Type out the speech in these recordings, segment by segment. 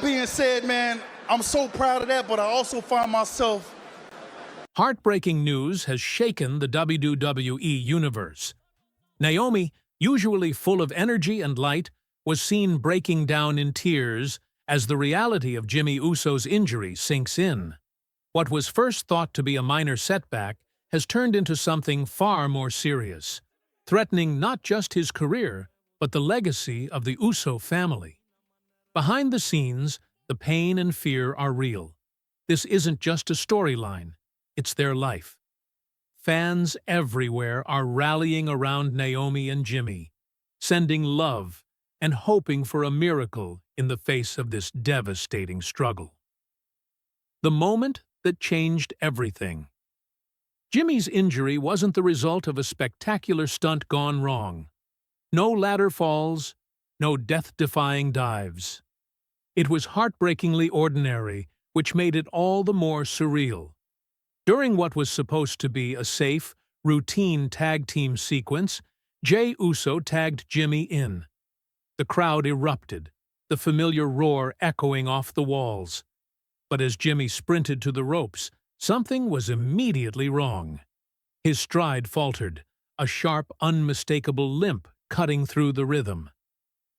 being said, man, I'm so proud of that, but I also find myself... Heartbreaking news has shaken the WWE Universe. Naomi, usually full of energy and light, was seen breaking down in tears as the reality of Jimmy Uso's injury sinks in. What was first thought to be a minor setback has turned into something far more serious, threatening not just his career, but the legacy of the Uso family. Behind the scenes, the pain and fear are real. This isn't just a storyline, it's their life. Fans everywhere are rallying around Naomi and Jimmy, sending love and hoping for a miracle in the face of this devastating struggle. The moment that changed everything. Jimmy's injury wasn't the result of a spectacular stunt gone wrong. No ladder falls, no death-defying dives. It was heartbreakingly ordinary, which made it all the more surreal. During what was supposed to be a safe, routine tag team sequence, Jey Uso tagged Jimmy in. The crowd erupted, the familiar roar echoing off the walls. But as Jimmy sprinted to the ropes, something was immediately wrong. His stride faltered, a sharp, unmistakable limp cutting through the rhythm.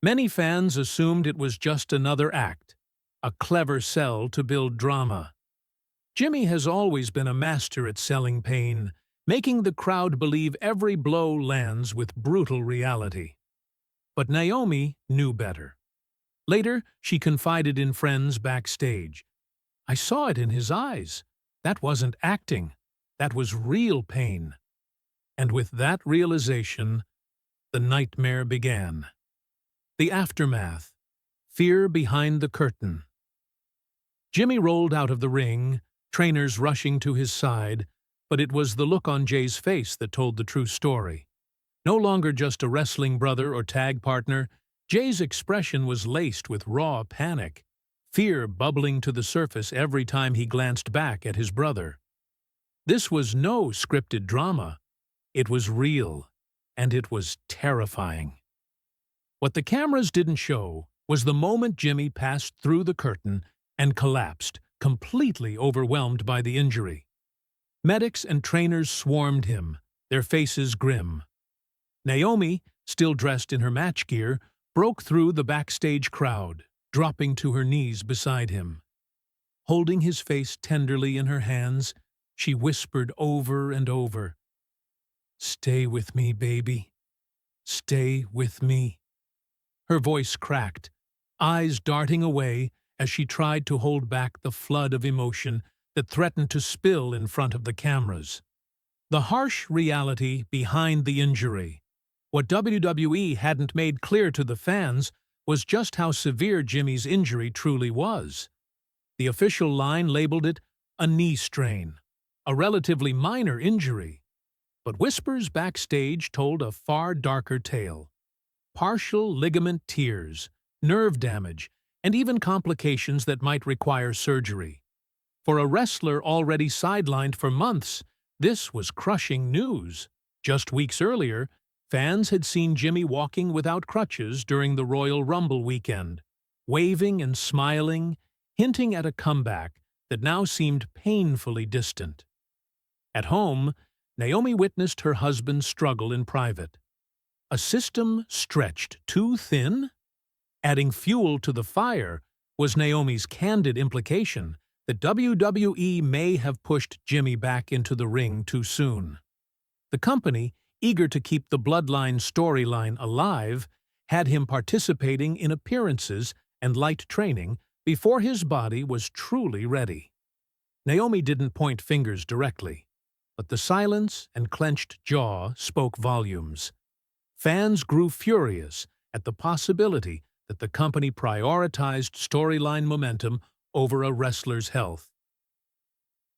Many fans assumed it was just another act, a clever sell to build drama. Jimmy has always been a master at selling pain, making the crowd believe every blow lands with brutal reality. But Naomi knew better. Later, she confided in friends backstage. "I saw it in his eyes. That wasn't acting. That was real pain." And with that realization, the nightmare began. The aftermath. Fear behind the curtain. Jimmy rolled out of the ring, trainers rushing to his side, but it was the look on Jay's face that told the true story. No longer just a wrestling brother or tag partner, Jay's expression was laced with raw panic, fear bubbling to the surface every time he glanced back at his brother. This was no scripted drama. It was real, and it was terrifying. What the cameras didn't show was the moment Jimmy passed through the curtain and collapsed, completely overwhelmed by the injury. Medics and trainers swarmed him, their faces grim. Naomi, still dressed in her match gear, broke through the backstage crowd, dropping to her knees beside him. Holding his face tenderly in her hands, she whispered over and over, "Stay with me, baby. Stay with me." Her voice cracked, eyes darting away as she tried to hold back the flood of emotion that threatened to spill in front of the cameras. The harsh reality behind the injury. What WWE hadn't made clear to the fans was just how severe Jimmy's injury truly was. The official line labeled it a knee strain, a relatively minor injury. But whispers backstage told a far darker tale. Partial ligament tears, nerve damage, and even complications that might require surgery. For a wrestler already sidelined for months, this was crushing news. Just weeks earlier, fans had seen Jimmy walking without crutches during the Royal Rumble weekend, waving and smiling, hinting at a comeback that now seemed painfully distant. At home, Naomi witnessed her husband's struggle in private. A system stretched too thin? Adding fuel to the fire was Naomi's candid implication that WWE may have pushed Jimmy back into the ring too soon. The company, eager to keep the Bloodline storyline alive, had him participating in appearances and light training before his body was truly ready. Naomi didn't point fingers directly, but the silence and clenched jaw spoke volumes. Fans grew furious at the possibility that the company prioritized storyline momentum over a wrestler's health.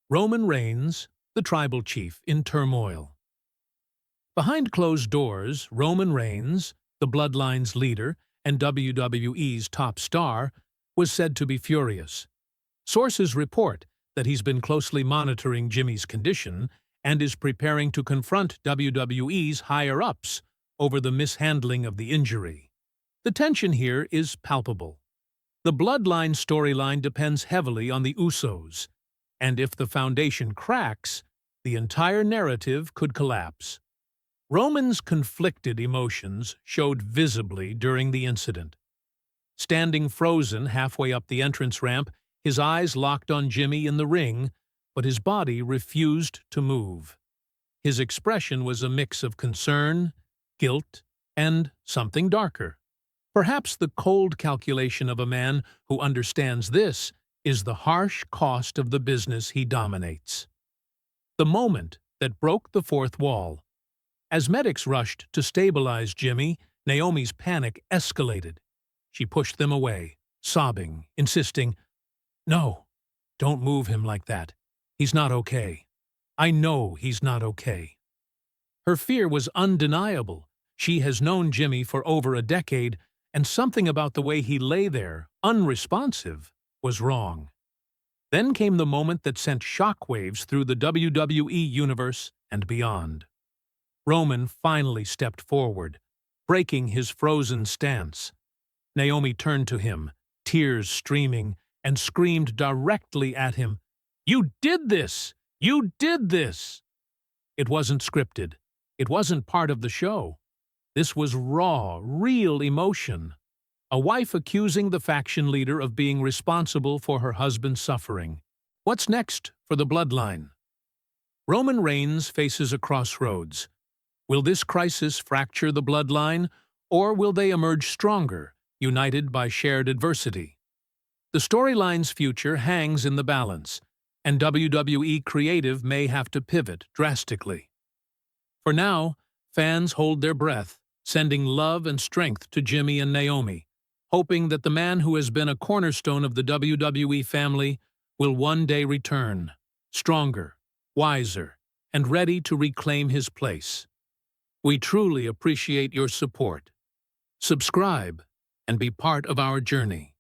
Roman Reigns, the tribal chief, in turmoil. Behind closed doors, Roman Reigns, the Bloodline's leader and WWE's top star, was said to be furious. Sources report that he's been closely monitoring Jimmy's condition and is preparing to confront WWE's higher-ups over the mishandling of the injury. The tension here is palpable. The Bloodline storyline depends heavily on the Usos, and if the foundation cracks, the entire narrative could collapse. Roman's conflicted emotions showed visibly during the incident. Standing frozen halfway up the entrance ramp, his eyes locked on Jimmy in the ring, but his body refused to move. His expression was a mix of concern, guilt, and something darker. Perhaps the cold calculation of a man who understands this is the harsh cost of the business he dominates. The moment that broke the fourth wall. As medics rushed to stabilize Jimmy, Naomi's panic escalated. She pushed them away, sobbing, insisting, "No, don't move him like that. He's not okay. I know he's not okay." Her fear was undeniable. She has known Jimmy for over a decade, and something about the way he lay there, unresponsive, was wrong. Then came the moment that sent shockwaves through the WWE Universe and beyond. Roman finally stepped forward, breaking his frozen stance. Naomi turned to him, tears streaming, and screamed directly at him, "You did this! You did this!" It wasn't scripted. It wasn't part of the show. This was raw, real emotion. A wife accusing the faction leader of being responsible for her husband's suffering. What's next for the Bloodline? Roman Reigns faces a crossroads. Will this crisis fracture the Bloodline, or will they emerge stronger, united by shared adversity? The storyline's future hangs in the balance, and WWE Creative may have to pivot drastically. For now, fans hold their breath, sending love and strength to Jimmy and Naomi, hoping that the man who has been a cornerstone of the WWE family will one day return, stronger, wiser, and ready to reclaim his place. We truly appreciate your support. Subscribe and be part of our journey.